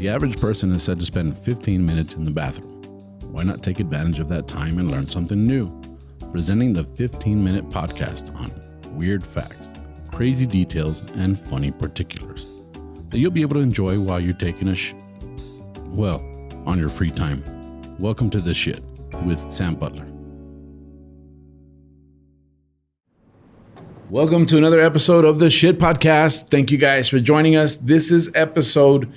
The average person is said to spend 15 minutes in the bathroom. Why not take advantage of that time and learn something new? Presenting the 15-minute podcast on weird facts, crazy details, and funny particulars that you'll be able to enjoy while you're taking a on your free time. Welcome to The Shit with Sam Butler. Welcome to another episode of The Shit Podcast. Thank you guys for joining us. This is episode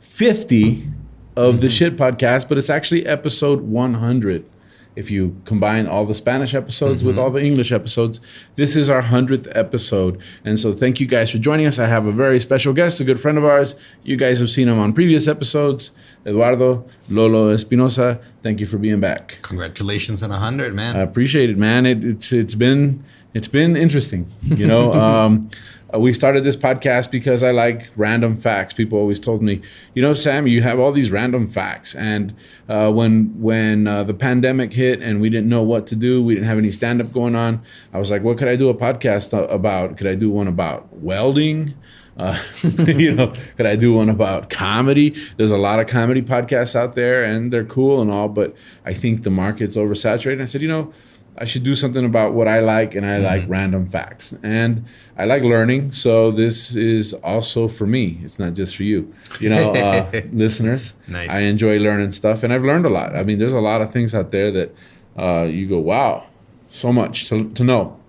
50 of The Shit Podcast, but it's actually episode 100. If you combine all the Spanish episodes with all the English episodes, this is our 100th episode. And so thank you guys for joining us. I have a very special guest, a good friend of ours. You guys have seen him on previous episodes. Eduardo, Lolo Espinosa, thank you for being back. Congratulations on 100, man. I appreciate it, man. It's been interesting, you know. We started this podcast because I like random facts. People always told me, you know, Sam, you have all these random facts. And when the pandemic hit and we didn't know what to do, we didn't have any stand-up going on, I was like, what could I do a podcast about? Could I do one about welding? Could I do one about comedy? There's a lot of comedy podcasts out there, and they're cool and all, but I think the market's oversaturated. I said, you know, I should do something about what I like, and I like random facts. And I like learning, so this is also for me. It's not just for you, you know, listeners. Nice. I enjoy learning stuff, and I've learned a lot. I mean, there's a lot of things out there that you go, wow, so much to know.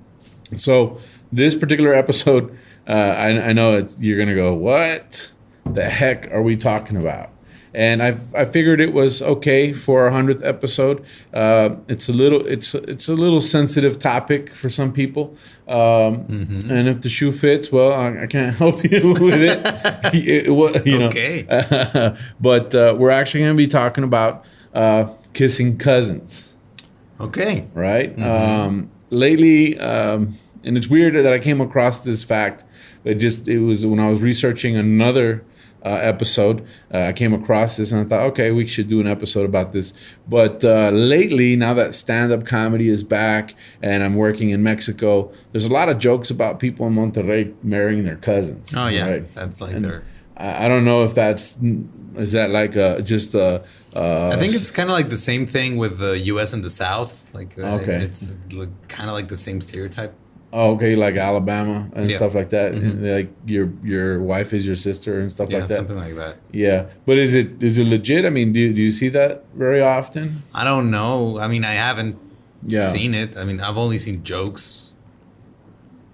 So this particular episode, I know you're going to go, what the heck are we talking about? And I figured it was okay for our 100th episode. It's a little sensitive topic for some people, and if the shoe fits, well, I can't help you with it. Okay. But we're actually going to be talking about kissing cousins. Okay. Right. Lately, and it's weird that I came across this fact. It was when I was researching another episode, I came across this and I thought, okay, we should do an episode about this. But lately, now that stand-up comedy is back and I'm working in Mexico, there's a lot of jokes about people in Monterrey marrying their cousins. Oh yeah, right? that's like I don't know if is that like just a. I think it's kind of like the same thing with the U.S. and the South. Like okay, it's kind of like the same stereotype. Oh, okay, like Alabama and stuff like that. Mm-hmm. Like your wife is your sister and stuff like that. Something like that. Yeah, but is it legit? I mean, do you see that very often? I don't know. I mean, I haven't seen it. I mean, I've only seen jokes.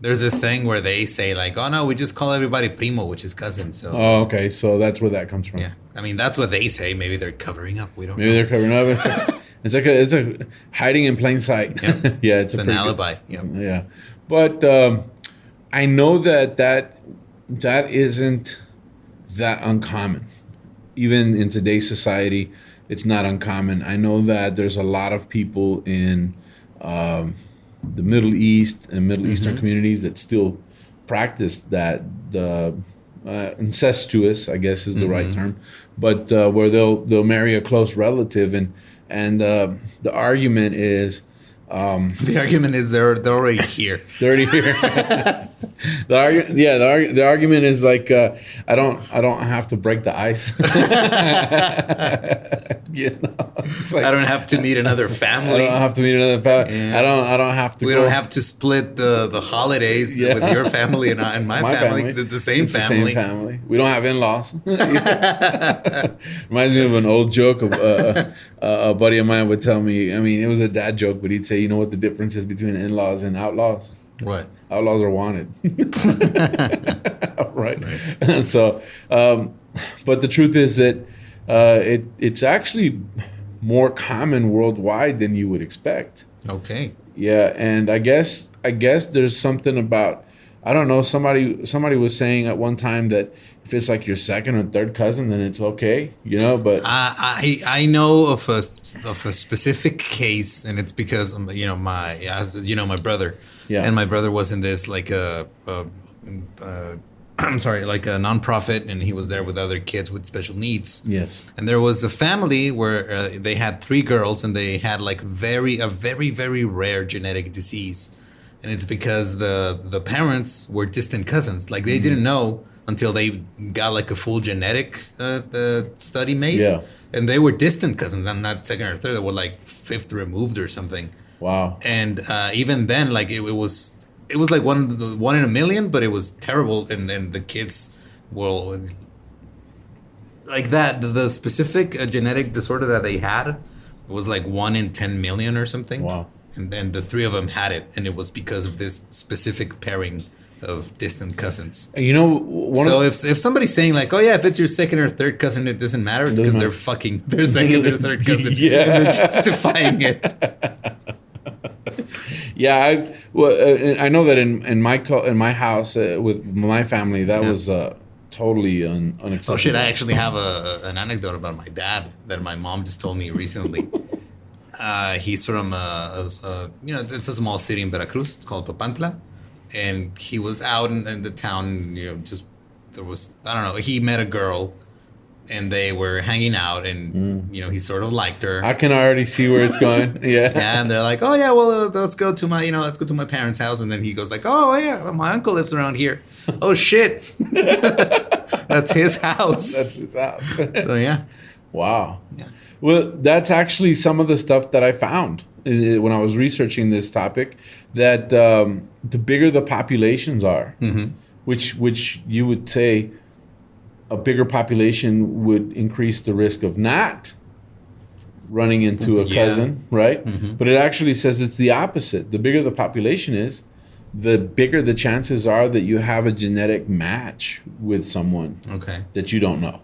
There's this thing where they say like, "Oh no, we just call everybody primo," which is cousin. So. Oh, okay. So that's where that comes from. Yeah, I mean that's what they say. Maybe they're covering up. We don't. Maybe they're covering up. It's a hiding in plain sight. Yeah, yeah, it's an alibi. Yeah. But I know that isn't that uncommon. Even in today's society, it's not uncommon. I know that there's a lot of people in the Middle East and Middle Eastern communities that still practice that. Incestuous, I guess, is the right term, but where they'll marry a close relative, and the argument is. The argument is they're already here. They're already here. The argument is like I don't have to break the ice. You know, like, I don't have to meet another family. I don't have to meet another family. Yeah. I don't have to. We don't have to split the holidays with your family and my family. It's the same family. The same family. We don't have in-laws. Reminds me of an old joke of a buddy of mine would tell me. I mean, it was a dad joke, but he'd say, you know what the difference is between in-laws and outlaws? What? Outlaws are wanted. Right. Nice. So, but the truth is that it's actually more common worldwide than you would expect. Okay. Yeah, and I guess there's something about, I don't know, somebody was saying at one time that if it's like your second or third cousin, then it's okay, you know. But I know of a specific case, and it's because my brother. Yeah. And my brother was in this like I'm sorry, like a nonprofit, and he was there with other kids with special needs. Yes. And there was a family where they had 3 girls, and they had like a very, very rare genetic disease, and it's because the parents were distant cousins. Like they didn't know until they got like a full genetic study made. Yeah. And they were distant cousins, not second or third. They were like fifth removed or something. Wow. And even then, like it was like one in a million, but it was terrible. And then the kids were like that. The specific genetic disorder that they had was like 1 in 10 million or something. Wow. And then the 3 of them had it, and it was because of this specific pairing of distant cousins. You know, if somebody's saying like, oh yeah, if it's your second or third cousin, it doesn't matter. It's because they're fucking their second or third cousin. Yeah. And they're justifying it. Yeah, I know that in my house with my family that was totally unacceptable. Oh shit! I actually have an anecdote about my dad that my mom just told me recently. He's from it's a small city in Veracruz. It's called Papantla. And he was out in the town, I don't know, he met a girl and they were hanging out and, he sort of liked her. I can already see where it's going. Yeah. Yeah. And they're like, oh yeah, well, let's go to my parents' house. And then he goes like, oh yeah, my uncle lives around here. Oh shit. That's his house. That's his house. So yeah. Wow. Yeah. Well, that's actually some of the stuff that I found when I was researching this topic, that the bigger the populations are, which you would say a bigger population would increase the risk of not running into a cousin, right? But it actually says it's the opposite. The bigger the population is, the bigger the chances are that you have a genetic match with someone that you don't know.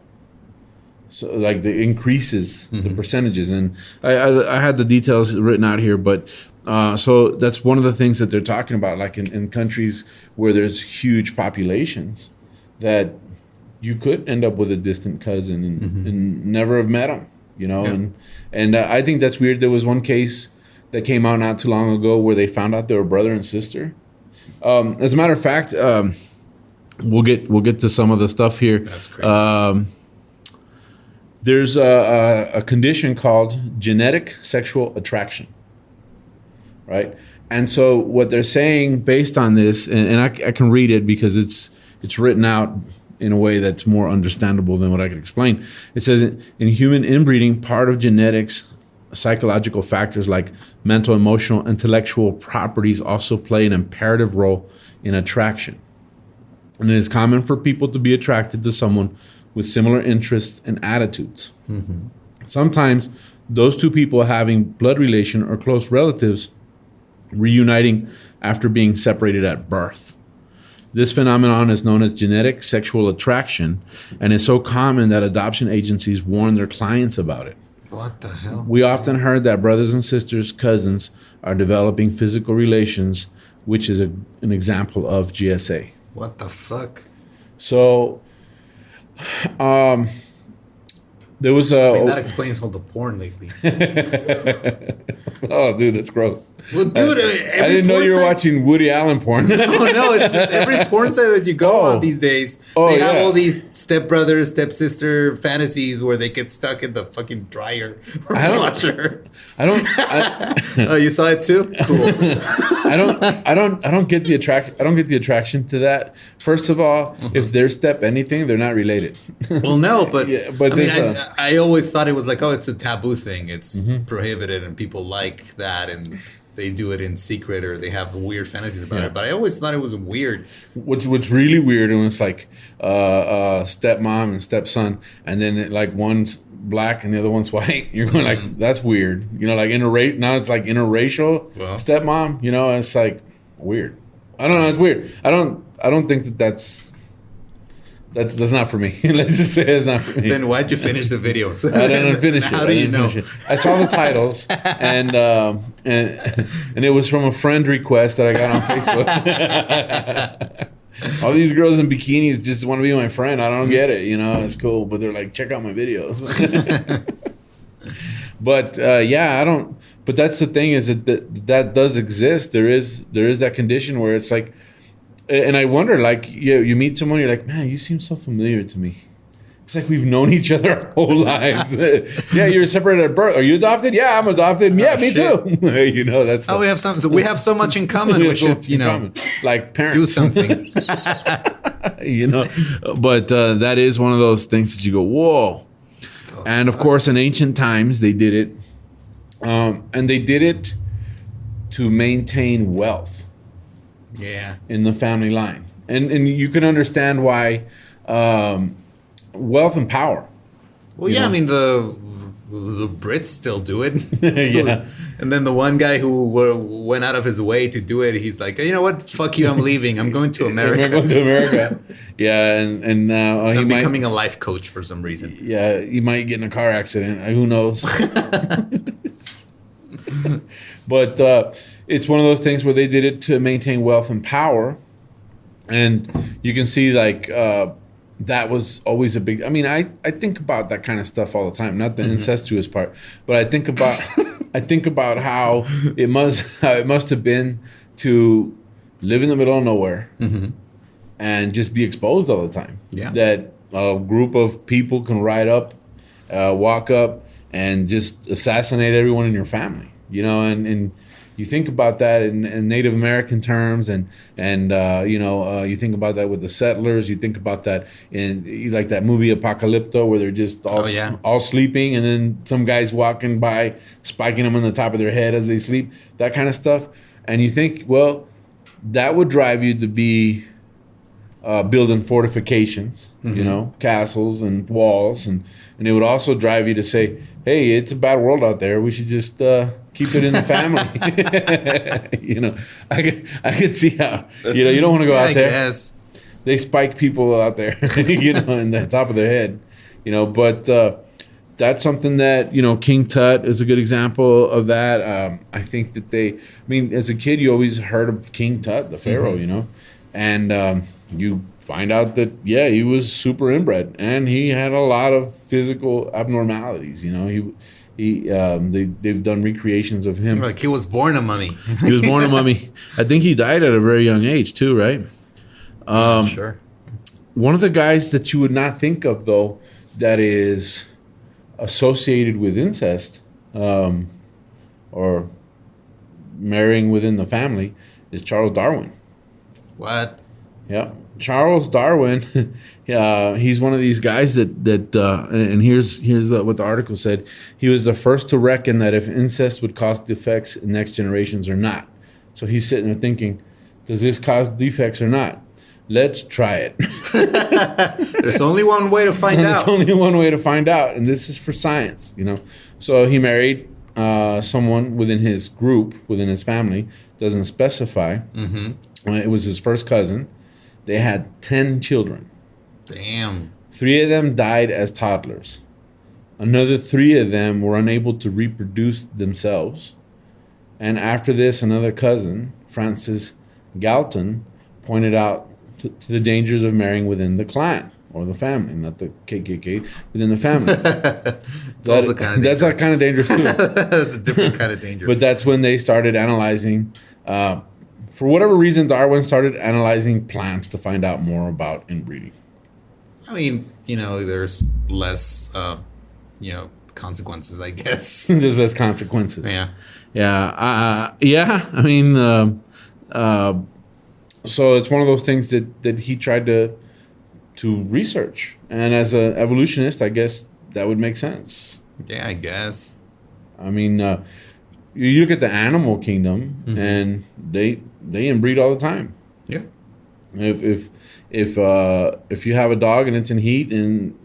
So like the increases the percentages, and I had the details written out here, but so that's one of the things that they're talking about, like in countries where there's huge populations, that you could end up with a distant cousin and never have met them, and I think that's weird. There was one case that came out not too long ago where they found out they were brother and sister. As a matter of fact, we'll get to some of the stuff here. That's crazy. There's a condition called genetic sexual attraction, right? And so what they're saying based on this, and I can read it because it's written out in a way that's more understandable than what I could explain. It says, in human inbreeding, part of genetics, psychological factors like mental, emotional, intellectual properties also play an imperative role in attraction. And it is common for people to be attracted to someone with similar interests and attitudes. Sometimes those two people having blood relation or close relatives reuniting after being separated at birth. This phenomenon is known as genetic sexual attraction and is so common that adoption agencies warn their clients about it. What the hell? We often heard that brothers and sisters, cousins, are developing physical relations, which is an example of GSA. What the fuck? So there was that explains all the porn lately. Oh, dude, that's gross. Well, dude, I didn't know you were watching Woody Allen porn. No, it's just every porn site that you go on these days. They have all these stepbrother, stepsister fantasies where they get stuck in the fucking dryer or washer. Oh, you saw it too? Cool. I don't get the attraction to that. First of all, if they're step anything, they're not related. Well, no, but I I always thought it was like, it's a taboo thing. It's prohibited, and people like that, and they do it in secret, or they have weird fantasies about it. But I always thought it was weird. What's really weird, and it's like stepmom and stepson, and then like one's black and the other one's white. You're going like, that's weird. Like now it's like interracial stepmom. It's like weird. I don't know. It's weird. I don't think that's not for me. Let's just say it's not for me. Then why'd you finish the video? I didn't finish it. How do you know? I saw the titles, and it was from a friend request that I got on Facebook. All these girls in bikinis just want to be my friend. I don't get it. It's cool, but they're like, check out my videos. But I don't. But that's the thing, is that does exist. There is that condition where it's like. And I wonder, like, you meet someone, you're like, man, you seem so familiar to me. It's like we've known each other our whole lives. Yeah, you're separated at birth. Are you adopted? Yeah, I'm adopted. Yeah, me too. That's. We have we have so much in common. We should, like parents, do something. you know. But that is one of those things that you go, whoa. And of course, in ancient times, they did it. And they did it to maintain wealth. Yeah. In the family line. And you can understand why wealth and power. Well, yeah, know? I mean, the Brits still do it. Yeah. And then the one guy who went out of his way to do it, he's like, you know what? Fuck you, I'm leaving. I'm going to America. I'm going to America. Yeah, and now I'm becoming a life coach for some reason. Yeah, he might get in a car accident. Who knows? But it's one of those things where they did it to maintain wealth and power. And you can see, like, that was always a big... I mean, I think about that kind of stuff all the time. Not the incestuous part. But I think about how it must have been to live in the middle of nowhere and just be exposed all the time. Yeah. That a group of people can ride up, walk up, and just assassinate everyone in your family. You know, and you think about that in Native American terms, and you think about that with the settlers. You think about that in like that movie Apocalypto, where they're just all sleeping, and then some guys walking by, spiking them on the top of their head as they sleep. That kind of stuff. And you think, well, that would drive you to be building fortifications, you know, castles and walls, and it would also drive you to say, hey, it's a bad world out there. We should just keep it in the family. You know, I could see how, you know, you don't want to go out there. I guess. They spike people out there, you know, in the top of their head, you know, but that's something that, you know, King Tut is a good example of that. I think that as a kid, you always heard of King Tut, the Pharaoh, you know, and you find out that, yeah, he was super inbred and he had a lot of physical abnormalities, you know, they've done recreations of him. Like he was born a mummy. He was born a mummy. I think he died at a very young age too, right? Sure. One of the guys that you would not think of, though, that is associated with incest or marrying within the family is Charles Darwin. What? Yeah. Charles Darwin, he's one of these guys that and here's what the article said. He was the first to reckon that if incest would cause defects in next generations or not. So he's sitting there thinking, does this cause defects or not? Let's try it. There's only one way to find out. There's only one way to find out, and this is for science, you know. So he married someone within his group, within his family, doesn't specify. It was his first cousin. They had 10 children. Damn. 3 of them died as toddlers. Another 3 of them were unable to reproduce themselves. And after this, another cousin, Francis Galton, pointed out to the dangers of marrying within the clan or the family, not the KKK, within the family. That's kind of dangerous too. That's a different kind of danger. But that's when they started analyzing. For whatever reason, Darwin started analyzing plants to find out more about inbreeding. I mean, you know, there's less, consequences, I guess. There's less consequences. Yeah. Yeah. I mean, so it's one of those things that he tried to research. And as an evolutionist, I guess that would make sense. Yeah, I guess. I mean, you look at the animal kingdom, and they inbreed all the time. Yeah. If you have a dog and it's in heat and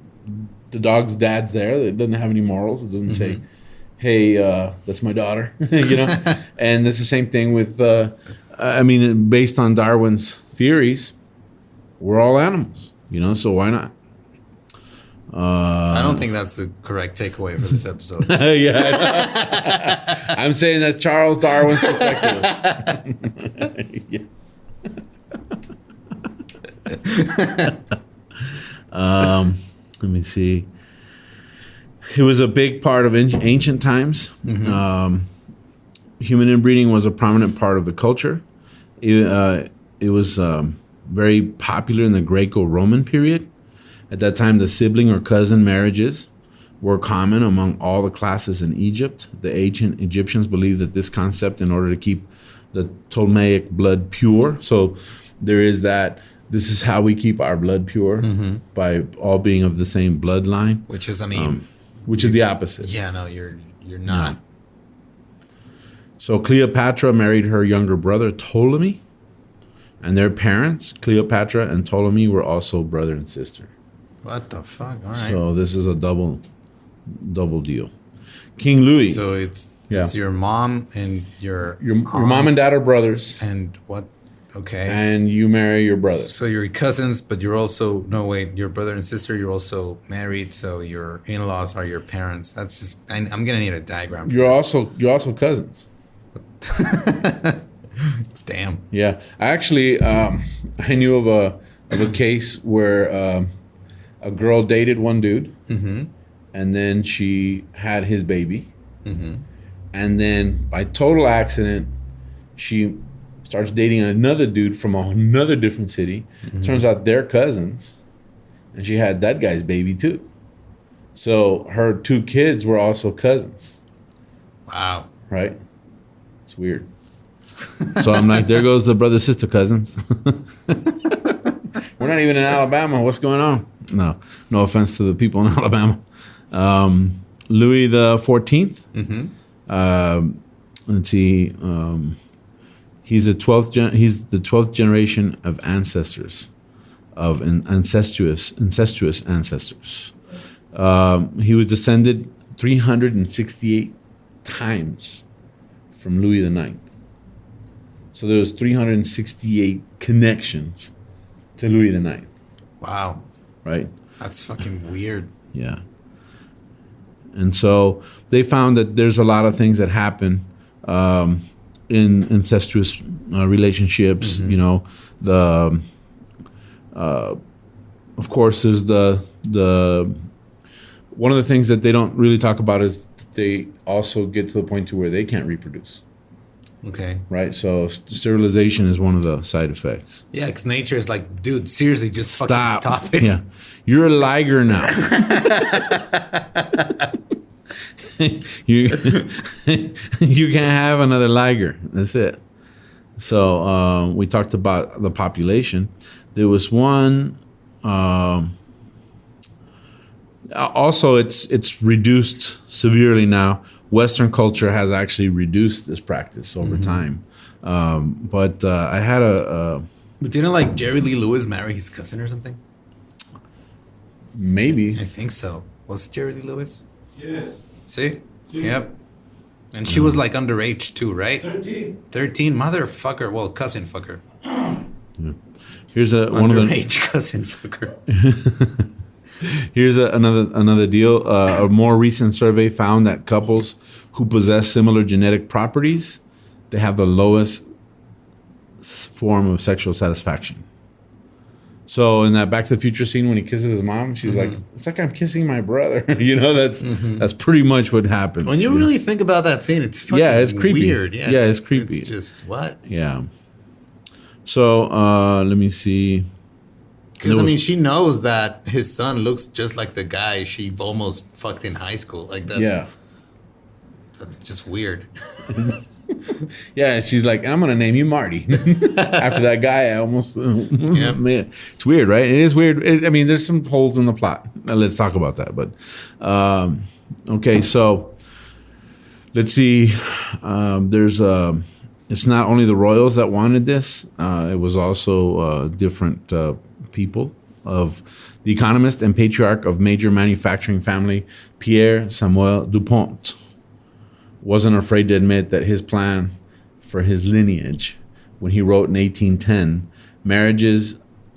the dog's dad's there, it doesn't have any morals. It doesn't say, "Hey, that's my daughter," you know. And it's the same thing with. Based on Darwin's theories, we're all animals, you know. So why not? I don't think that's the correct takeaway for this episode. Yeah, I'm saying that's Charles Darwin's perspective. Yeah. Let me see. It was a big part of ancient times. Human inbreeding was a prominent part of the culture. It was very popular in the Greco-Roman period. At that time, the sibling or cousin marriages were common among all the classes in Egypt. The ancient Egyptians believed that this concept in order to keep the Ptolemaic blood pure. So there is that this is how we keep our blood pure by all being of the same bloodline. Which is, I mean, which is the opposite. yeah, no, you're not. So Cleopatra married her younger brother Ptolemy, and their parents, Cleopatra and Ptolemy, were also brother and sister. What the fuck? All right. So this is a double deal. King Louis. So it's your mom and your mom and dad are brothers, and what? Okay. and you marry your brother. So you're cousins, but you're also your brother and sister. You're also married, so your in-laws are your parents. That's just. I'm gonna need a diagram. For You're this. also cousins. Damn. Yeah, actually, I knew of a case where a girl dated one dude, and then she had his baby, and then by total accident, she starts dating another dude from another different city. Turns out they're cousins, and she had that guy's baby too. So her 2 kids were also cousins. Wow. Right? It's weird. So I'm like, there goes the brother-sister cousins. We're not even in Alabama. What's going on? No offense to the people in Alabama. Louis the 14th. Let's see. He's the 12th generation of ancestors, of incestuous ancestors. He was descended 368 times from Louis the Ninth. So there was 368 connections to Louis the Ninth. Wow. Right? That's fucking weird. Yeah. And so they found that there's a lot of things that happen in incestuous relationships. You know, of course, there's the one of the things that they don't really talk about is they also get to the point to where they can't reproduce. Okay. Right? So sterilization is one of the side effects. Yeah, because nature is like, dude, seriously, just fucking stop it. Yeah. You're a liger now. you can't have another liger. That's it. So we talked about the population. There was one. Also, it's reduced severely now. Western culture has actually reduced this practice over time. But I had But didn't like Jerry Lee Lewis marry his cousin or something? Maybe. I think so. Was it Jerry Lee Lewis? Yeah. See? Yep. And she was like underage too, right? 13. 13? Motherfucker. Well, cousin fucker. Here's one of the Underage cousin fucker. Here's another deal. A more recent survey found that couples who possess similar genetic properties, they have the lowest form of sexual satisfaction. So in that Back to the Future scene when he kisses his mom, she's like, "It's like I'm kissing my brother." You know, that's pretry much what happens. When you really think about that scene, it's fucking it's creepy. weird. Yeah, it's creepy. It's just what? Yeah. So let me see. Because, I mean, she knows that his son looks just like the guy she almost fucked in high school. Like that. Yeah. That's just weird. Yeah, she's like, I'm going to name you Marty. After that guy, I almost... Yep. Man, it's weird, right? It is weird. I mean, there's some holes in the plot. Let's talk about that. But, okay, so let's see. There's... it's not only the royals that wanted this. It was also different people of the economist and patriarch of major manufacturing family, Pierre Samuel Dupont, wasn't afraid to admit that his plan for his lineage, when he wrote in 1810, marriages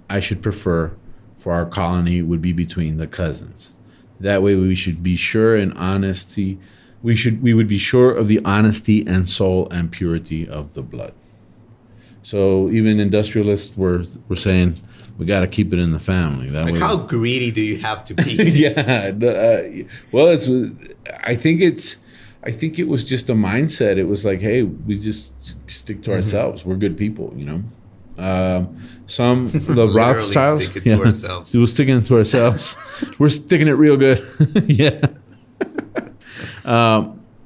I should prefer for our colony would be between the cousins. That way we should be sure in honesty. We would be sure of the honesty and soul and purity of the blood. So even industrialists were saying, we got to keep it in the family. That Like, way. how greedy do you have to be? Yeah. Well, I think it was just a mindset. It was like, hey, we just stick to ourselves. We're good people, you know. The Rothschilds, stick it to ourselves. We're sticking it to ourselves. We're sticking it real good. Yeah.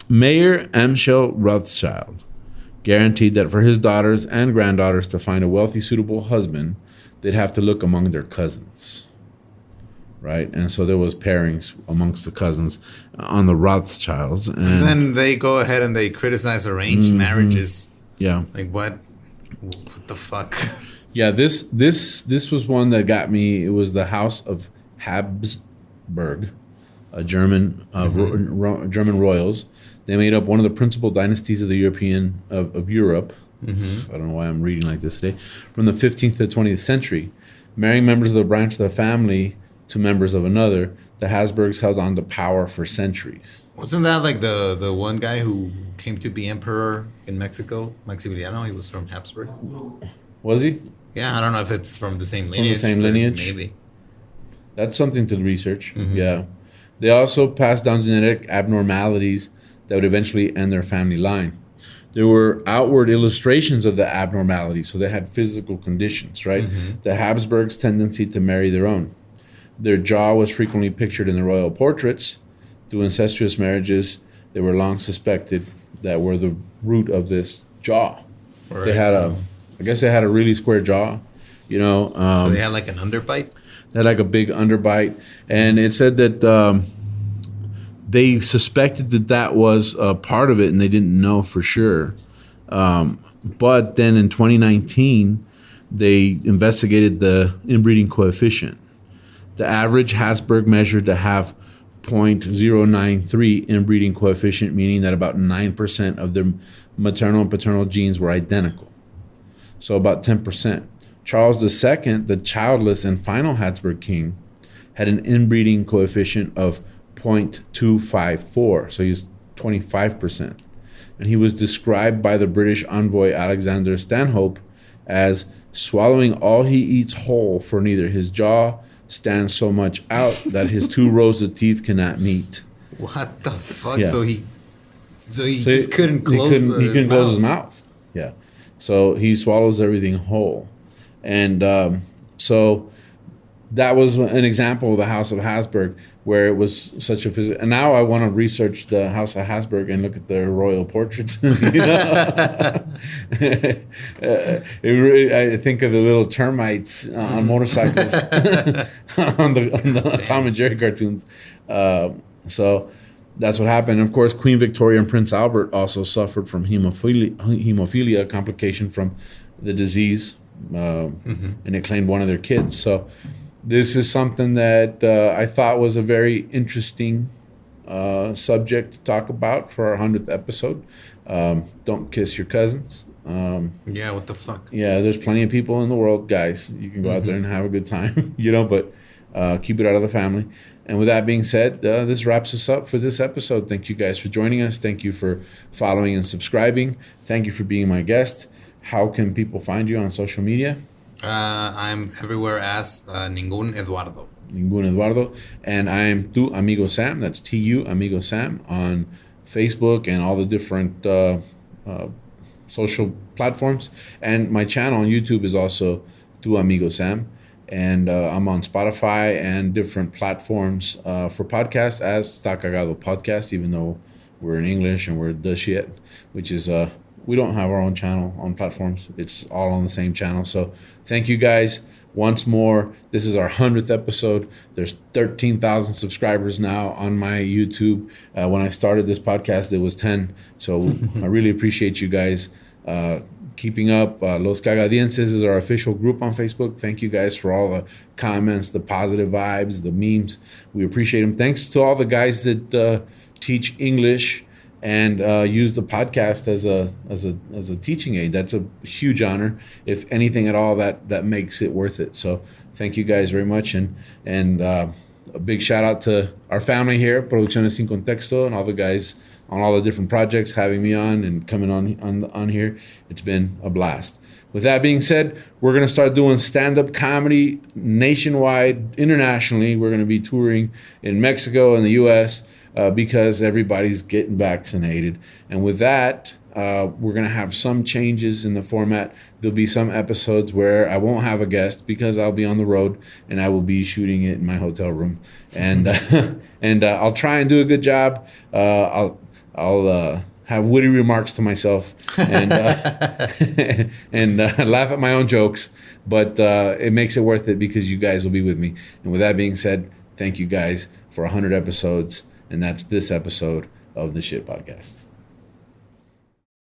Mayor Amschel Rothschild guaranteed that for his daughters and granddaughters to find a wealthy, suitable husband, they'd have to look among their cousins, right? And so there was pairings amongst the cousins on the Rothschilds. And then they go ahead and they criticize arranged marriages. Yeah. Like, what the fuck? Yeah, this was one that got me. It was the House of Habsburg, a German German royals. They made up one of the principal dynasties of the of Europe. I don't know why I'm reading like this today. From the 15th to the 20th century, marrying members of the branch of the family to members of another, the Habsburgs held on to power for centuries. Wasn't that like the one guy who came to be emperor in Mexico, Maximiliano? He was from Habsburg. Was he? Yeah, I don't know if it's from the same lineage. From the same lineage? Maybe. That's something to research. Yeah. They also passed down genetic abnormalities that would eventually end their family line. There were outward illustrations of the abnormalities, so they had physical conditions, right? The Habsburgs' tendency to marry their own. Their jaw was frequently pictured in the royal portraits. Through incestuous marriages, they were long suspected that were the root of this jaw. Right. They had I guess they had a really square jaw, you know. So they had like an underbite? They had like a big underbite. And it said that they suspected that was a part of it and they didn't know for sure. But then in 2019, they investigated the inbreeding coefficient. The average Habsburg measured to have 0.093 inbreeding coefficient, meaning that about 9% of their maternal and paternal genes were identical. So about 10%. Charles II, the childless and final Habsburg king, had an inbreeding coefficient of 0.254, so he's 25%. And he was described by the British envoy Alexander Stanhope as swallowing all he eats whole, for neither his jaw stands so much out that his 2 rows of teeth cannot meet. What the fuck? Yeah. So he just couldn't close his mouth. Yeah. So he swallows everything whole. And so that was an example of the House of Habsburg where it was such a physical. And now I want to research the House of Habsburg and look at their royal portraits. I think of the little termites on motorcycles on the Tom and Jerry cartoons. So that's what happened. And of course, Queen Victoria and Prince Albert also suffered from hemophilia, a complication from the disease, and it claimed one of their kids. So this is something that I thought was a very interesting subject to talk about for our 100th episode. Don't kiss your cousins. Yeah, what the fuck? Yeah, there's plenty of people in the world, guys. You can go out there and have a good time, but keep it out of the family. And with that being said, this wraps us up for this episode. Thank you guys for joining us. Thank you for following and subscribing. Thank you for being my guest. How can people find you on social media? I'm everywhere as Ningún Eduardo. Ningún Eduardo. And I'm Tu Amigo Sam. That's Tu Amigo Sam on Facebook and all the different social platforms. And my channel on YouTube is also Tu Amigo Sam. And I'm on Spotify and different platforms for podcasts as Está Cagado Podcast, even though we're in English and we're the shit, which is... we don't have our own channel on platforms. It's all on the same channel. So thank you guys once more. This is our 100th episode. There's 13,000 subscribers now on my YouTube. When I started this podcast, it was 10. So I really appreciate you guys keeping up. Los Cagadienses is our official group on Facebook. Thank you guys for all the comments, the positive vibes, the memes. We appreciate them. Thanks to all the guys that teach English and use the podcast as a teaching aid. That's a huge honor. If anything at all, that makes it worth it. So thank you guys very much, and a big shout out to our family here, Producciones Sin Contexto, and all the guys on all the different projects having me on and coming on here. It's been a blast. With that being said, we're going to start doing stand-up comedy nationwide, internationally. We're going to be touring in Mexico and the U.S., because everybody's getting vaccinated. And with that, we're going to have some changes in the format. There'll be some episodes where I won't have a guest because I'll be on the road and I will be shooting it in my hotel room. And I'll try and do a good job. I'll have witty remarks to myself and and laugh at my own jokes. but it makes it worth it because you guys will be with me. And with that being said, thank you guys for 100 episodes, and that's this episode of the Shit Podcast.